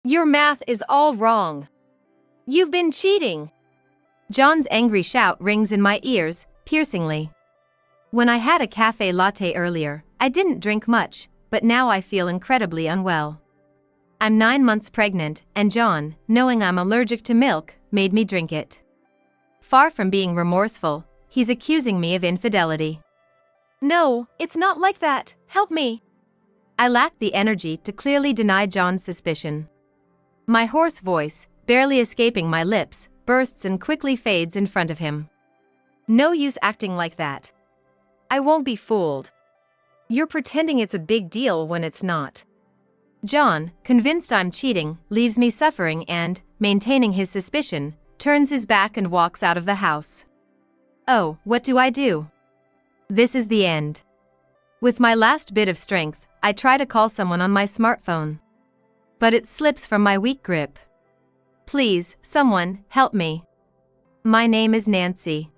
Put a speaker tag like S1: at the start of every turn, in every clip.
S1: Your math is all wrong. You've been cheating. John's angry shout rings in my ears, piercingly. When I had a cafe latte earlier, I didn't drink much, but now I feel incredibly unwell. I'm 9 months pregnant, and John, knowing I'm allergic to milk, made me drink it. Far from being remorseful, he's accusing me of infidelity. No, it's not like that. Help me. I lack the energy to clearly deny John's suspicion. My hoarse voice, barely escaping my lips, bursts and quickly fades in front of him. No use acting like that. I won't be fooled. You're pretending it's a big deal when it's not. John, convinced I'm cheating, leaves me suffering and, maintaining his suspicion, turns his back and walks out of the house. Oh, what do I do? This is the end. With my last bit of strength, I try to call someone on my smartphone. But it slips from my weak grip. Please, someone, help me. My name is Nancy.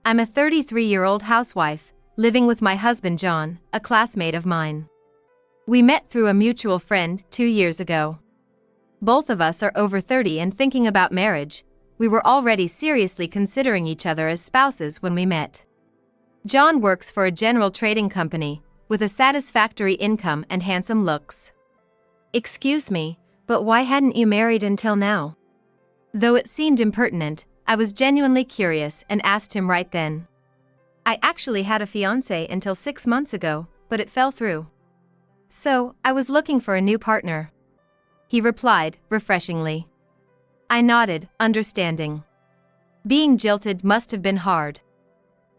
S1: I'm a 33-year-old housewife, living with my husband John, a classmate of mine. We met through a mutual friend 2 years ago. Both of us are over 30 and thinking about marriage. We were already seriously considering each other as spouses when we met. John works for a general trading company, with a satisfactory income and handsome looks. Excuse me, but why hadn't you married until now? Though it seemed impertinent, I was genuinely curious and asked him right then. I actually had a fiancé until 6 months ago, but it fell through. So, I was looking for a new partner. He replied, refreshingly. I nodded, understanding. Being jilted must have been hard.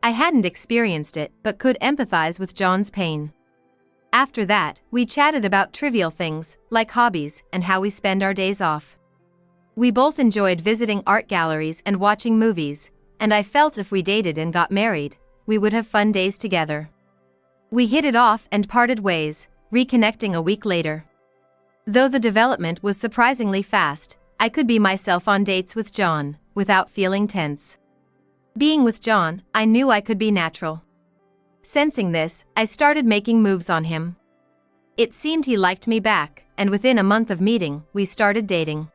S1: I hadn't experienced it but could empathize with John's pain. After that, we chatted about trivial things, like hobbies and how we spend our days off. We both enjoyed visiting art galleries and watching movies, and I felt if we dated and got married, we would have fun days together. We hit it off and parted ways, reconnecting a week later. Though the development was surprisingly fast, I could be myself on dates with John, without feeling tense. Being with John, I knew I could be natural. Sensing this, I started making moves on him. It seemed he liked me back, and within a month of meeting, we started dating.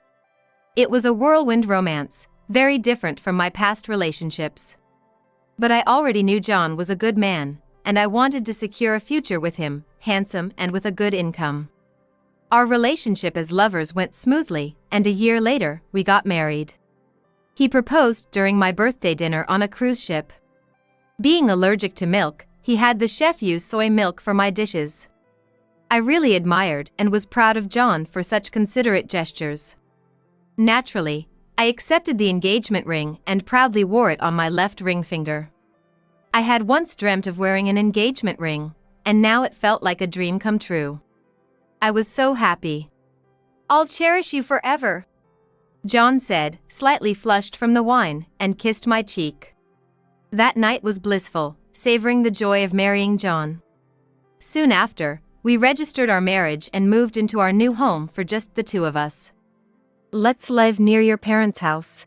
S1: It was a whirlwind romance, very different from my past relationships. But I already knew John was a good man, and I wanted to secure a future with him, handsome and with a good income. Our relationship as lovers went smoothly, and a year later, we got married. He proposed during my birthday dinner on a cruise ship. Being allergic to milk, he had the chef use soy milk for my dishes. I really admired and was proud of John for such considerate gestures. Naturally, I accepted the engagement ring and proudly wore it on my left ring finger. I had once dreamt of wearing an engagement ring, and now it felt like a dream come true. I was so happy. I'll cherish you forever, John said, slightly flushed from the wine, and kissed my cheek. That night was blissful, savoring the joy of marrying John. Soon after, we registered our marriage and moved into our new home for just the two of us. Let's live near your parents' house.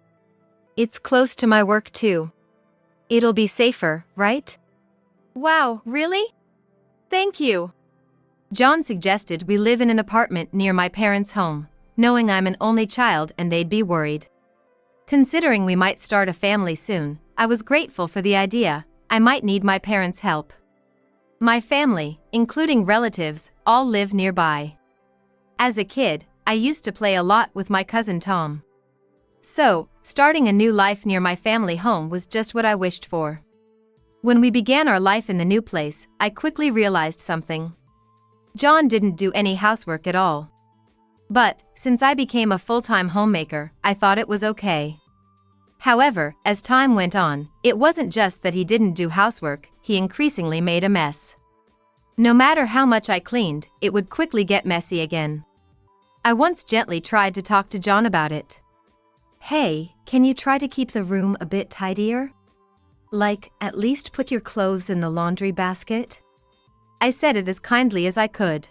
S1: It's close to my work too. It'll be safer, right? Wow, really? Thank you. John suggested we live in an apartment near my parents' home, knowing I'm an only child and they'd be worried. Considering we might start a family soon, I was grateful for the idea. I might need my parents' help. My family, including relatives, all live nearby. As a kid, I used to play a lot with my cousin Tom. So, starting a new life near my family home was just what I wished for. When we began our life in the new place, I quickly realized something. John didn't do any housework at all. But, since I became a full-time homemaker, I thought it was okay. However, as time went on, it wasn't just that he didn't do housework, he increasingly made a mess. No matter how much I cleaned, it would quickly get messy again. I once gently tried to talk to John about it. Hey, can you try to keep the room a bit tidier? Like, at least put your clothes in the laundry basket? I said it as kindly as I could.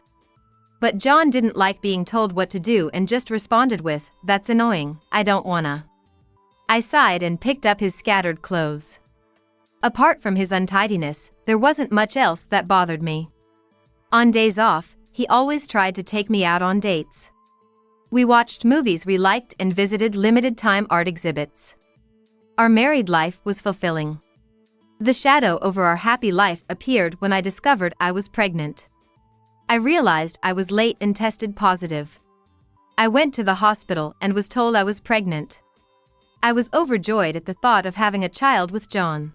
S1: But John didn't like being told what to do and just responded with, "That's annoying, I don't wanna." I sighed and picked up his scattered clothes. Apart from his untidiness, there wasn't much else that bothered me. On days off, he always tried to take me out on dates. We watched movies we liked and visited limited-time art exhibits. Our married life was fulfilling. The shadow over our happy life appeared when I discovered I was pregnant. I realized I was late and tested positive. I went to the hospital and was told I was pregnant. I was overjoyed at the thought of having a child with John.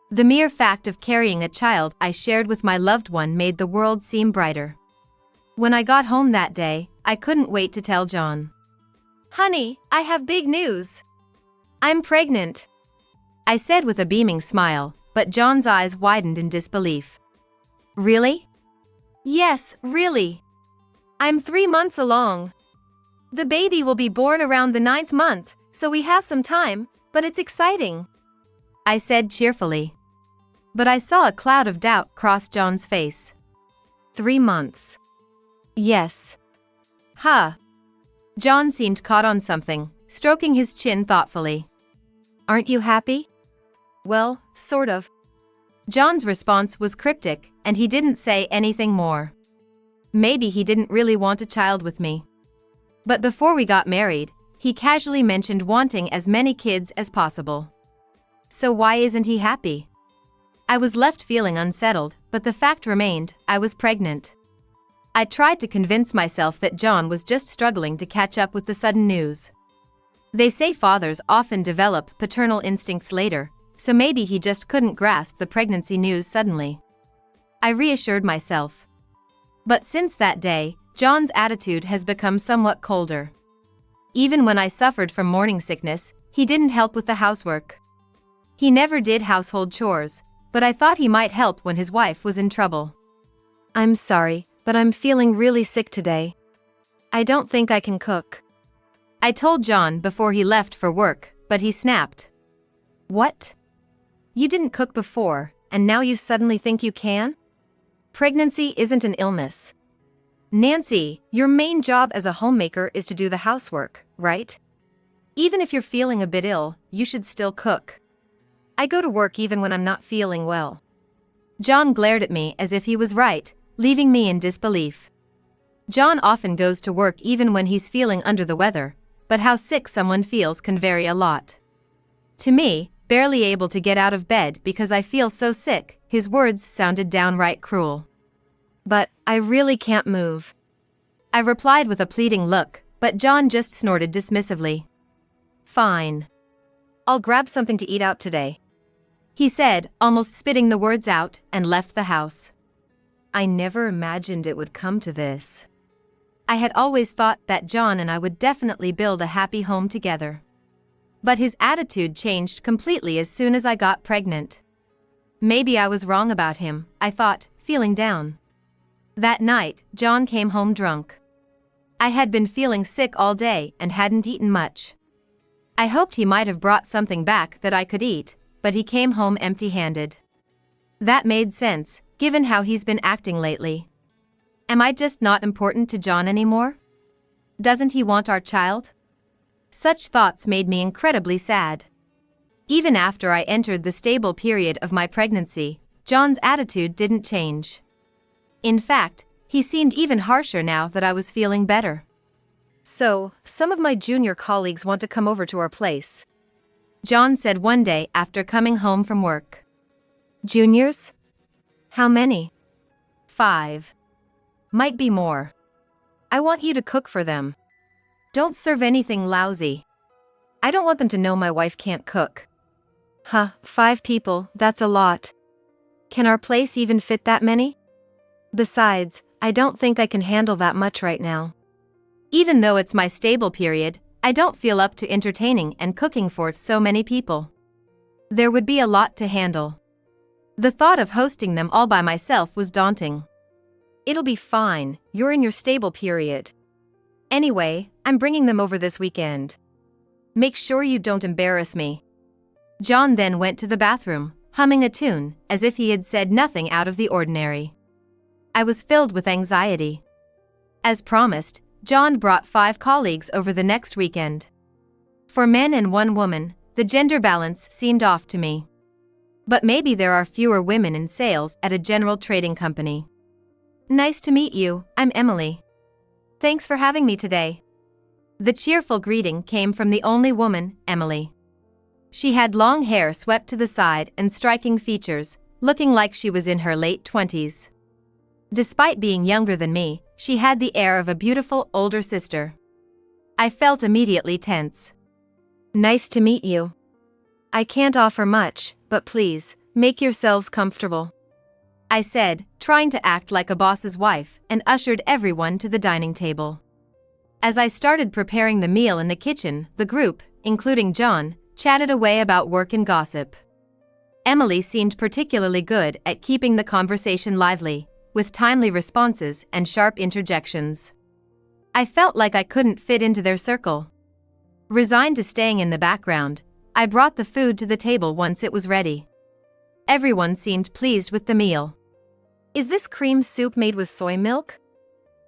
S1: The mere fact of carrying a child I shared with my loved one made the world seem brighter. When I got home that day, I couldn't wait to tell John. "Honey, I have big news. I'm pregnant," I said with a beaming smile, but John's eyes widened in disbelief. "Really?" "Yes, really. I'm 3 months along. The baby will be born around the 9th month, so we have some time, but it's exciting," I said cheerfully. But I saw a cloud of doubt cross John's face. 3 months. Yes. Huh. John seemed caught on something, stroking his chin thoughtfully. "Aren't you happy?" "Well, sort of." John's response was cryptic, and he didn't say anything more. Maybe he didn't really want a child with me. But before we got married, he casually mentioned wanting as many kids as possible. So why isn't he happy? I was left feeling unsettled, but the fact remained, I was pregnant. I tried to convince myself that John was just struggling to catch up with the sudden news. They say fathers often develop paternal instincts later, so maybe he just couldn't grasp the pregnancy news suddenly. I reassured myself. But since that day, John's attitude has become somewhat colder. Even when I suffered from morning sickness, he didn't help with the housework. He never did household chores, but I thought he might help when his wife was in trouble. "I'm sorry, but I'm feeling really sick today. I don't think I can cook," I told John before he left for work, but he snapped. "What? You didn't cook before, and now you suddenly think you can? Pregnancy isn't an illness. Nancy, your main job as a homemaker is to do the housework, right? Even if you're feeling a bit ill, you should still cook. I go to work even when I'm not feeling well." John glared at me as if he was right, leaving me in disbelief. John often goes to work even when he's feeling under the weather, but how sick someone feels can vary a lot. To me, barely able to get out of bed because I feel so sick, his words sounded downright cruel. "But I really can't move," I replied with a pleading look, but John just snorted dismissively. "Fine. I'll grab something to eat out today," he said, almost spitting the words out, and left the house. I never imagined it would come to this. I had always thought that John and I would definitely build a happy home together. But his attitude changed completely as soon as I got pregnant. Maybe I was wrong about him, I thought, feeling down. That night, John came home drunk. I had been feeling sick all day and hadn't eaten much. I hoped he might have brought something back that I could eat, but he came home empty-handed. That made sense, given how he's been acting lately. Am I just not important to John anymore? Doesn't he want our child? Such thoughts made me incredibly sad. Even after I entered the stable period of my pregnancy, John's attitude didn't change. In fact, he seemed even harsher now that I was feeling better. "So, some of my junior colleagues want to come over to our place," John said one day after coming home from work. "Juniors? How many?" "5. Might be more. I want you to cook for them. Don't serve anything lousy. I don't want them to know my wife can't cook." "Huh, 5 people, that's a lot. Can our place even fit that many? Besides, I don't think I can handle that much right now. Even though it's my stable period, I don't feel up to entertaining and cooking for so many people. There would be a lot to handle. The thought of hosting them all by myself was daunting." "It'll be fine, you're in your stable period. Anyway, I'm bringing them over this weekend. Make sure you don't embarrass me." John then went to the bathroom, humming a tune, as if he had said nothing out of the ordinary. I was filled with anxiety. As promised, John brought 5 colleagues over the next weekend. 4 men and 1 woman, the gender balance seemed off to me. But maybe there are fewer women in sales at a general trading company. "Nice to meet you, I'm Emily. Thanks for having me today." The cheerful greeting came from the only woman, Emily. She had long hair swept to the side and striking features, looking like she was in her late 20s. Despite being younger than me, she had the air of a beautiful older sister. I felt immediately tense. "Nice to meet you. I can't offer much, but please, make yourselves comfortable," I said, trying to act like a boss's wife, and ushered everyone to the dining table. As I started preparing the meal in the kitchen, the group, including John, chatted away about work and gossip. Emily seemed particularly good at keeping the conversation lively, with timely responses and sharp interjections. I felt like I couldn't fit into their circle. Resigned to staying in the background, I brought the food to the table once it was ready. Everyone seemed pleased with the meal. "Is this cream soup made with soy milk?"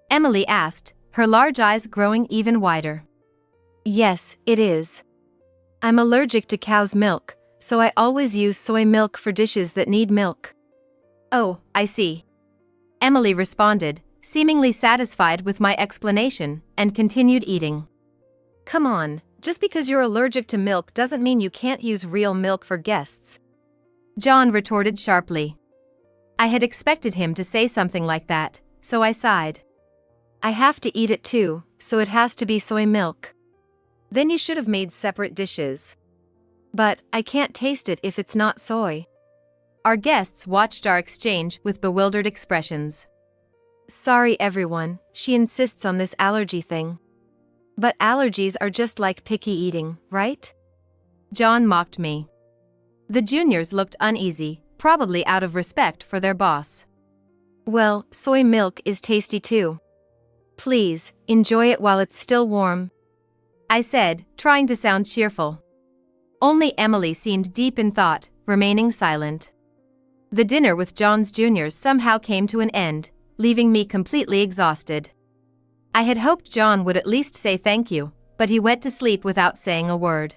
S1: Emily asked, her large eyes growing even wider. "Yes, it is. I'm allergic to cow's milk, so I always use soy milk for dishes that need milk." "Oh, I see," Emily responded, seemingly satisfied with my explanation, and continued eating. "Come on, just because you're allergic to milk doesn't mean you can't use real milk for guests," John retorted sharply. I had expected him to say something like that, so I sighed. "I have to eat it too, so it has to be soy milk." "Then you should have made separate dishes." "But I can't taste it if it's not soy." Our guests watched our exchange with bewildered expressions. "Sorry everyone, she insists on this allergy thing." "But allergies are just like picky eating, right?" John mocked me. The juniors looked uneasy, probably out of respect for their boss. "Well, soy milk is tasty too. Please, enjoy it while it's still warm," I said, trying to sound cheerful. Only Emily seemed deep in thought, remaining silent. The dinner with John's juniors somehow came to an end, leaving me completely exhausted. I had hoped John would at least say thank you, but he went to sleep without saying a word.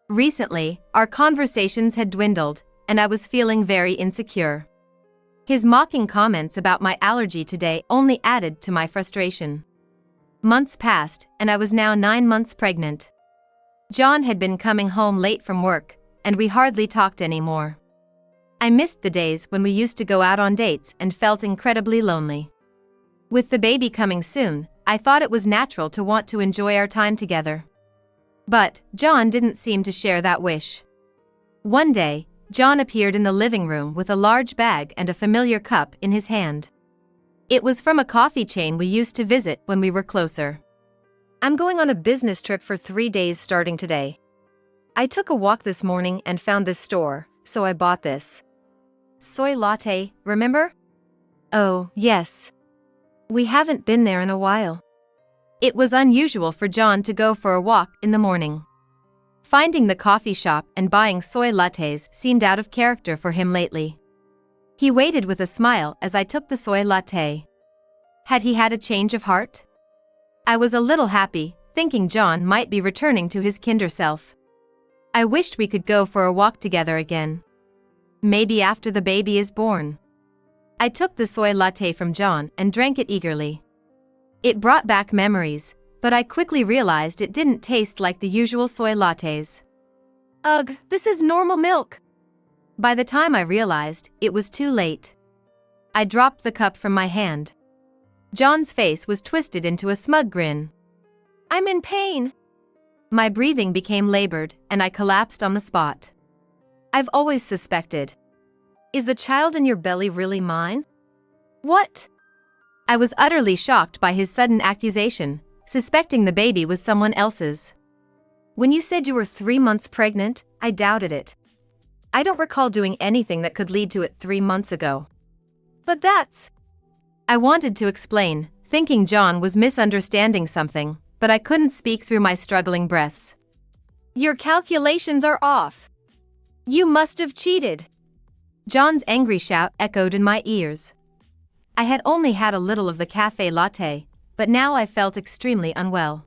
S1: Recently, our conversations had dwindled, and I was feeling very insecure. His mocking comments about my allergy today only added to my frustration. Months passed, and I was now 9 months pregnant. John had been coming home late from work, and we hardly talked anymore. I missed the days when we used to go out on dates and felt incredibly lonely. With the baby coming soon, I thought it was natural to want to enjoy our time together. But John didn't seem to share that wish. One day, John appeared in the living room with a large bag and a familiar cup in his hand. It was from a coffee chain we used to visit when we were closer. "I'm going on a business trip for 3 days starting today. I took a walk this morning and found this store, so I bought this. Soy latte, remember?" "Oh, yes. We haven't been there in a while." It was unusual for John to go for a walk in the morning. Finding the coffee shop and buying soy lattes seemed out of character for him lately. He waited with a smile as I took the soy latte. Had he had a change of heart? I was a little happy, thinking John might be returning to his kinder self. I wished we could go for a walk together again. Maybe after the baby is born. I took the soy latte from John and drank it eagerly. It brought back memories, but I quickly realized it didn't taste like the usual soy lattes. "Ugh, this is normal milk." By the time I realized, it was too late. I dropped the cup from my hand. John's face was twisted into a smug grin. "I'm in pain." My breathing became labored, and I collapsed on the spot. "I've always suspected. Is the child in your belly really mine?" "What?" I was utterly shocked by his sudden accusation, suspecting the baby was someone else's. "When you said you were 3 months pregnant, I doubted it. I don't recall doing anything that could lead to it 3 months ago." "But that's..." I wanted to explain, thinking John was misunderstanding something, but I couldn't speak through my struggling breaths. "Your calculations are off. You must have cheated." John's angry shout echoed in my ears. I had only had a little of the cafe latte, but now I felt extremely unwell.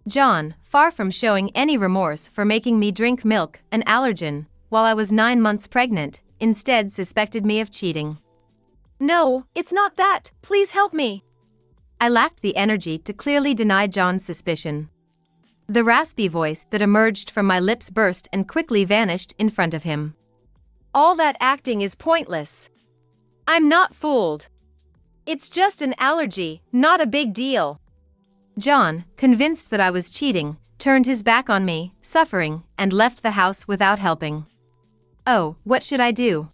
S1: John, far from showing any remorse for making me drink milk, an allergen, while I was 9 months pregnant, instead suspected me of cheating. "No, it's not that, please help me." I lacked the energy to clearly deny John's suspicion. The raspy voice that emerged from my lips burst and quickly vanished in front of him. All that acting is pointless. I'm not fooled. It's just an allergy, not a big deal. John, convinced that I was cheating, turned his back on me, suffering, and left the house without helping. Oh, what should I do?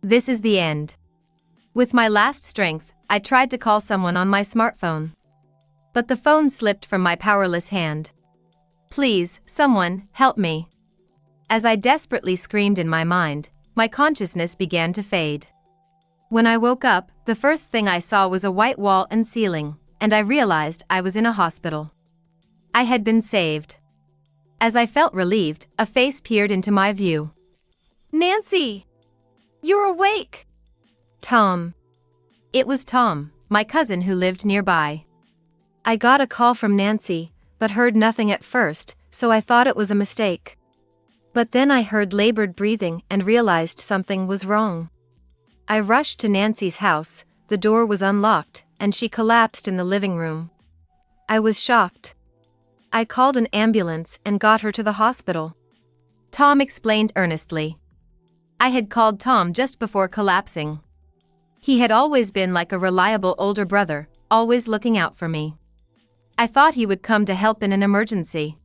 S1: This is the end. With my last strength, I tried to call someone on my smartphone. But the phone slipped from my powerless hand. Please, someone, help me. As I desperately screamed in my mind, my consciousness began to fade. When I woke up, the first thing I saw was a white wall and ceiling, and I realized I was in a hospital. I had been saved. As I felt relieved, a face peered into my view. Nancy! You're awake! Tom. It was Tom, my cousin who lived nearby. I got a call from Nancy, but heard nothing at first, so I thought it was a mistake. But then I heard labored breathing and realized something was wrong. I rushed to Nancy's house, the door was unlocked, and she collapsed in the living room. I was shocked. I called an ambulance and got her to the hospital. Tom explained earnestly. I had called Tom just before collapsing. He had always been like a reliable older brother, always looking out for me. I thought he would come to help in an emergency.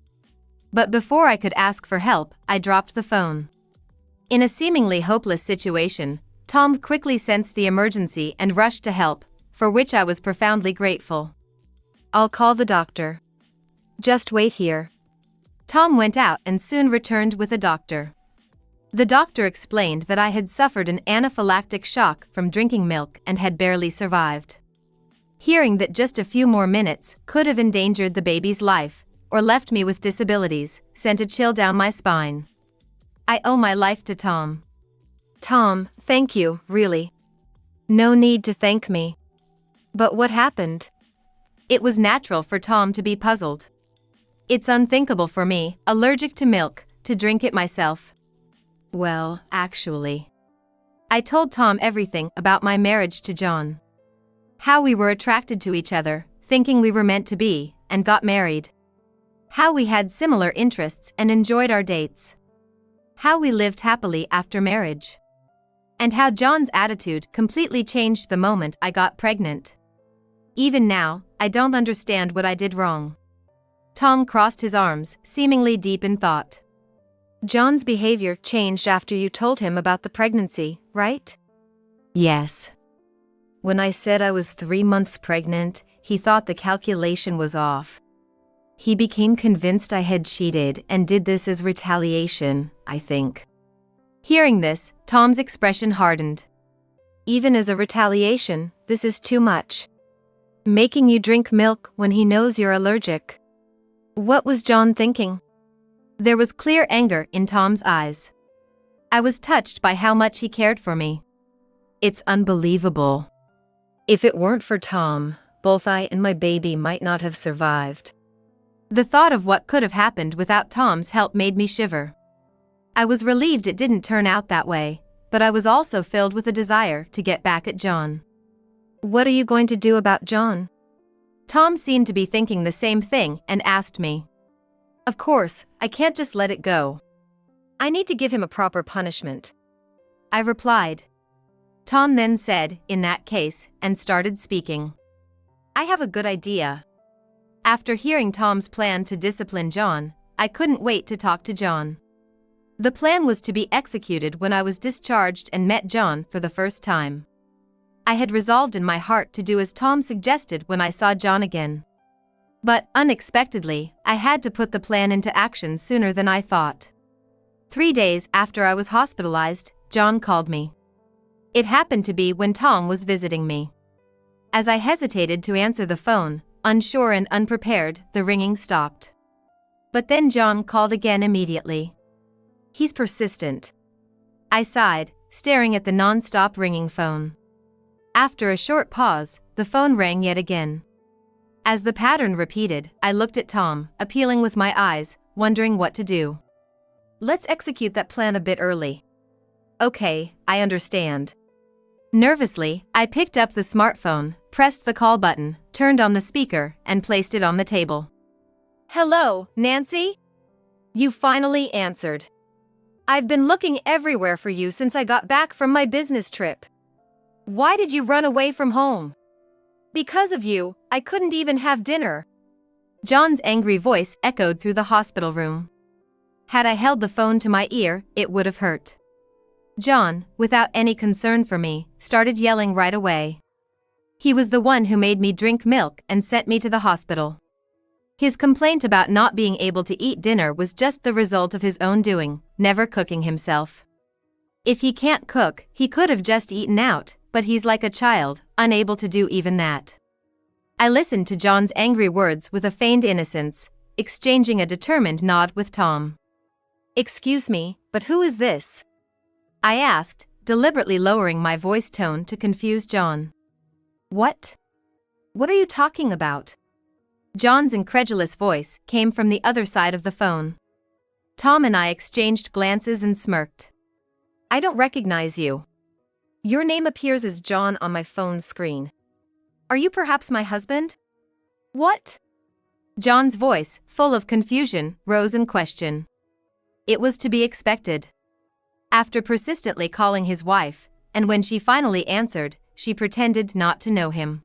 S1: But before I could ask for help, I dropped the phone. In a seemingly hopeless situation, Tom quickly sensed the emergency and rushed to help, for which I was profoundly grateful. I'll call the doctor. Just wait here. Tom went out and soon returned with a doctor. The doctor explained that I had suffered an anaphylactic shock from drinking milk and had barely survived. Hearing that just a few more minutes could have endangered the baby's life, or left me with disabilities, sent a chill down my spine. I owe my life to Tom. Tom, thank you, really. No need to thank me. But what happened? It was natural for Tom to be puzzled. It's unthinkable for me, allergic to milk, to drink it myself. Well, actually. I told Tom everything about my marriage to John. How we were attracted to each other, thinking we were meant to be, and got married. How we had similar interests and enjoyed our dates. How we lived happily after marriage. And how John's attitude completely changed the moment I got pregnant. Even now, I don't understand what I did wrong. Tom crossed his arms, seemingly deep in thought. John's behavior changed after you told him about the pregnancy, right? Yes. When I said I was 3 months pregnant, he thought the calculation was off. He became convinced I had cheated and did this as retaliation, I think. Hearing this, Tom's expression hardened. Even as a retaliation, this is too much. Making you drink milk when he knows you're allergic. What was John thinking? There was clear anger in Tom's eyes. I was touched by how much he cared for me. It's unbelievable. If it weren't for Tom, both I and my baby might not have survived. The thought of what could have happened without Tom's help made me shiver. I was relieved it didn't turn out that way, but I was also filled with a desire to get back at John. What are you going to do about John? Tom seemed to be thinking the same thing and asked me. Of course, I can't just let it go. I need to give him a proper punishment. I replied. Tom then said, in that case, and started speaking. I have a good idea. After hearing Tom's plan to discipline John, I couldn't wait to talk to John. The plan was to be executed when I was discharged and met John for the first time. I had resolved in my heart to do as Tom suggested when I saw John again. But, unexpectedly, I had to put the plan into action sooner than I thought. 3 days after I was hospitalized, John called me. It happened to be when Tom was visiting me. As I hesitated to answer the phone, unsure and unprepared, the ringing stopped. But then John called again immediately. He's persistent. I sighed, staring at the non-stop ringing phone. After a short pause, the phone rang yet again. As the pattern repeated, I looked at Tom, appealing with my eyes, wondering what to do. Let's execute that plan a bit early. Okay, I understand. Nervously, I picked up the smartphone, pressed the call button, turned on the speaker, and placed it on the table. Hello, Nancy? You finally answered. I've been looking everywhere for you since I got back from my business trip. Why did you run away from home? Because of you, I couldn't even have dinner. John's angry voice echoed through the hospital room. Had I held the phone to my ear, it would have hurt. John, without any concern for me, started yelling right away. He was the one who made me drink milk and sent me to the hospital. His complaint about not being able to eat dinner was just the result of his own doing, never cooking himself. If he can't cook, he could have just eaten out, but he's like a child, unable to do even that. I listened to John's angry words with a feigned innocence, exchanging a determined nod with Tom. Excuse me, but who is this? I asked, deliberately lowering my voice tone to confuse John. What? What are you talking about? John's incredulous voice came from the other side of the phone. Tom and I exchanged glances and smirked. I don't recognize you. Your name appears as John on my phone's screen. Are you perhaps my husband? What? John's voice, full of confusion, rose in question. It was to be expected. After persistently calling his wife, and when she finally answered, she pretended not to know him.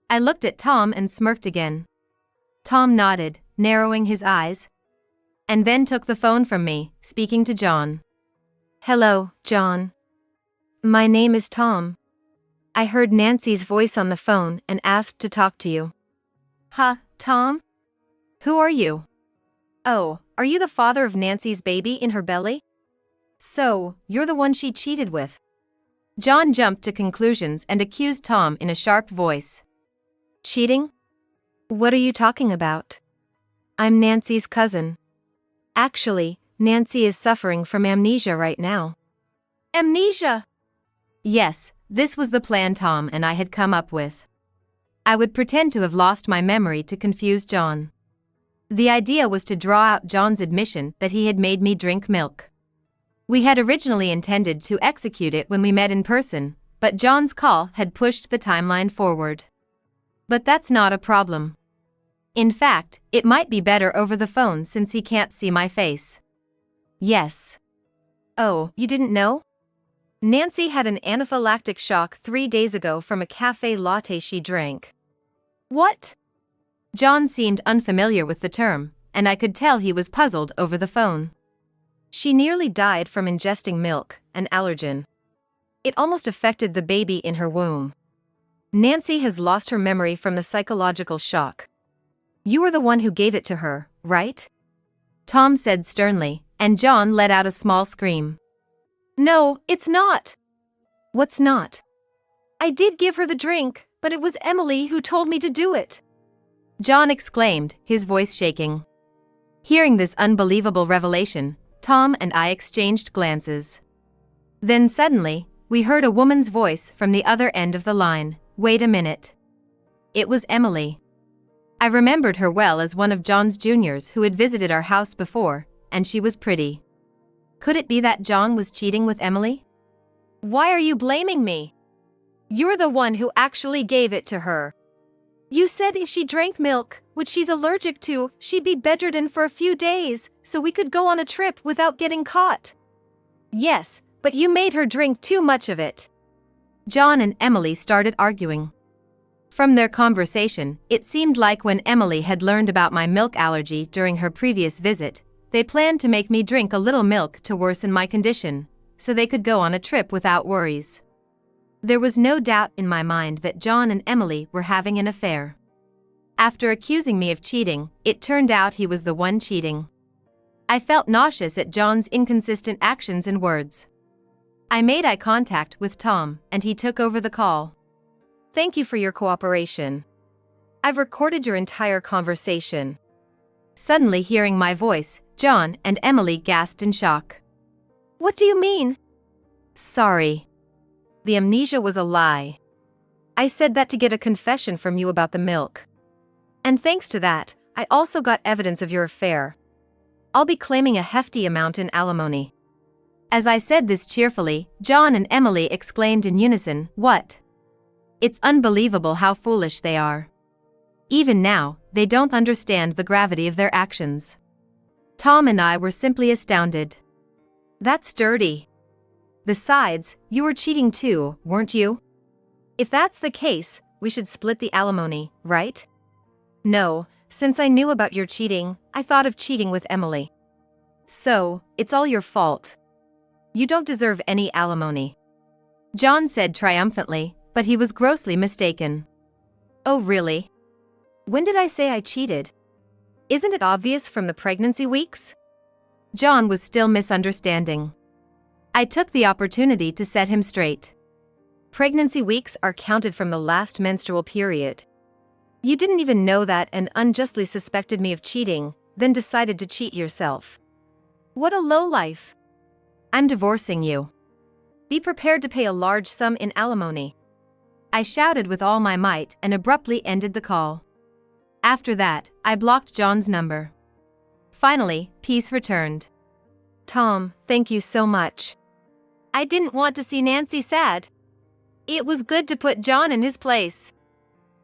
S1: I looked at Tom and smirked again. Tom nodded, narrowing his eyes, and then took the phone from me, speaking to John. Hello, John. My name is Tom. I heard Nancy's voice on the phone and asked to talk to you. Huh, Tom? Who are you? Oh, are you the father of Nancy's baby in her belly? So, you're the one she cheated with. John jumped to conclusions and accused Tom in a sharp voice. Cheating? What are you talking about? I'm Nancy's cousin. Actually, Nancy is suffering from amnesia right now. Amnesia? Yes, this was the plan Tom and I had come up with. I would pretend to have lost my memory to confuse John. The idea was to draw out John's admission that he had made me drink milk. We had originally intended to execute it when we met in person, but John's call had pushed the timeline forward. But that's not a problem. In fact, it might be better over the phone since he can't see my face. Yes. Oh, you didn't know? Nancy had an anaphylactic shock 3 days ago from a cafe latte she drank. What? John seemed unfamiliar with the term, and I could tell he was puzzled over the phone. She nearly died from ingesting milk, an allergen. It almost affected the baby in her womb. Nancy has lost her memory from the psychological shock. You were the one who gave it to her, right? Tom said sternly, and John let out a small scream. No, it's not. What's not? I did give her the drink, but it was Emily who told me to do it. John exclaimed, his voice shaking. Hearing this unbelievable revelation, Tom and I exchanged glances. Then suddenly, we heard a woman's voice from the other end of the line. Wait a minute. It was Emily. I remembered her well as one of John's juniors who had visited our house before, and she was pretty. Could it be that John was cheating with Emily? Why are you blaming me? You're the one who actually gave it to her. You said if she drank milk, which she's allergic to, she'd be bedridden for a few days, so we could go on a trip without getting caught. Yes, but you made her drink too much of it. John and Emily started arguing. From their conversation, it seemed like when Emily had learned about my milk allergy during her previous visit, they planned to make me drink a little milk to worsen my condition, so they could go on a trip without worries. There was no doubt in my mind that John and Emily were having an affair. After accusing me of cheating, it turned out he was the one cheating. I felt nauseous at John's inconsistent actions and words. I made eye contact with Tom, and he took over the call. Thank you for your cooperation. I've recorded your entire conversation. Suddenly hearing my voice, John and Emily gasped in shock. What do you mean? Sorry. The amnesia was a lie. I said that to get a confession from you about the milk. And thanks to that, I also got evidence of your affair. I'll be claiming a hefty amount in alimony. As I said this cheerfully, John and Emily exclaimed in unison, What? It's unbelievable how foolish they are. Even now, they don't understand the gravity of their actions. Tom and I were simply astounded. That's dirty. Besides, you were cheating too, weren't you? If that's the case, we should split the alimony, right? No, since I knew about your cheating, I thought of cheating with Emily. So, it's all your fault. You don't deserve any alimony. John said triumphantly, but he was grossly mistaken. Oh really? When did I say I cheated? Isn't it obvious from the pregnancy weeks? John was still misunderstanding. I took the opportunity to set him straight. Pregnancy weeks are counted from the last menstrual period. You didn't even know that and unjustly suspected me of cheating, then decided to cheat yourself. What a lowlife. I'm divorcing you. Be prepared to pay a large sum in alimony. I shouted with all my might and abruptly ended the call. After that, I blocked John's number. Finally, peace returned. Tom, thank you so much. I didn't want to see Nancy sad. It was good to put John in his place.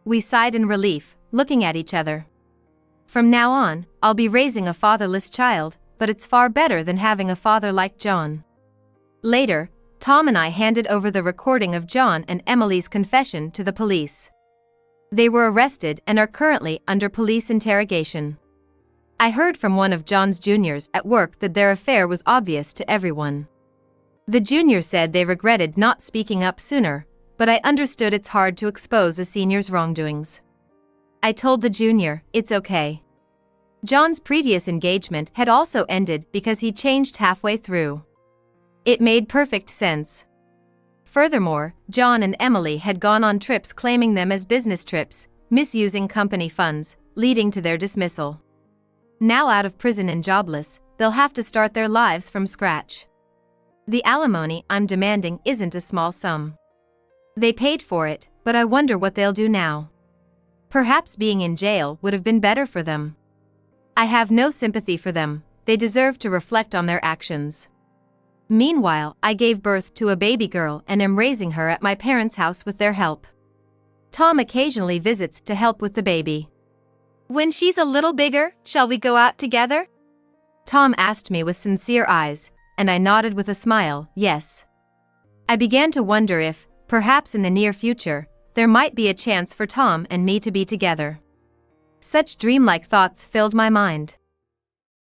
S1: We sighed in relief, looking at each other. From now on, I'll be raising a fatherless child, but it's far better than having a father like John. Later, Tom and I handed over the recording of John and Emily's confession to the police. They were arrested and are currently under police interrogation. I heard from one of John's juniors at work that their affair was obvious to everyone. The junior said they regretted not speaking up sooner, but I understood it's hard to expose a senior's wrongdoings. I told the junior, it's okay. John's previous engagement had also ended because he changed halfway through. It made perfect sense. Furthermore, John and Emily had gone on trips claiming them as business trips, misusing company funds, leading to their dismissal. Now out of prison and jobless, they'll have to start their lives from scratch. The alimony I'm demanding isn't a small sum. They paid for it, but I wonder what they'll do now. Perhaps being in jail would have been better for them. I have no sympathy for them, they deserve to reflect on their actions. Meanwhile, I gave birth to a baby girl and am raising her at my parents' house with their help. Tom occasionally visits to help with the baby. When she's a little bigger, shall we go out together? Tom asked me with sincere eyes, and I nodded with a smile, yes. I began to wonder if, perhaps in the near future, there might be a chance for Tom and me to be together. Such dreamlike thoughts filled my mind.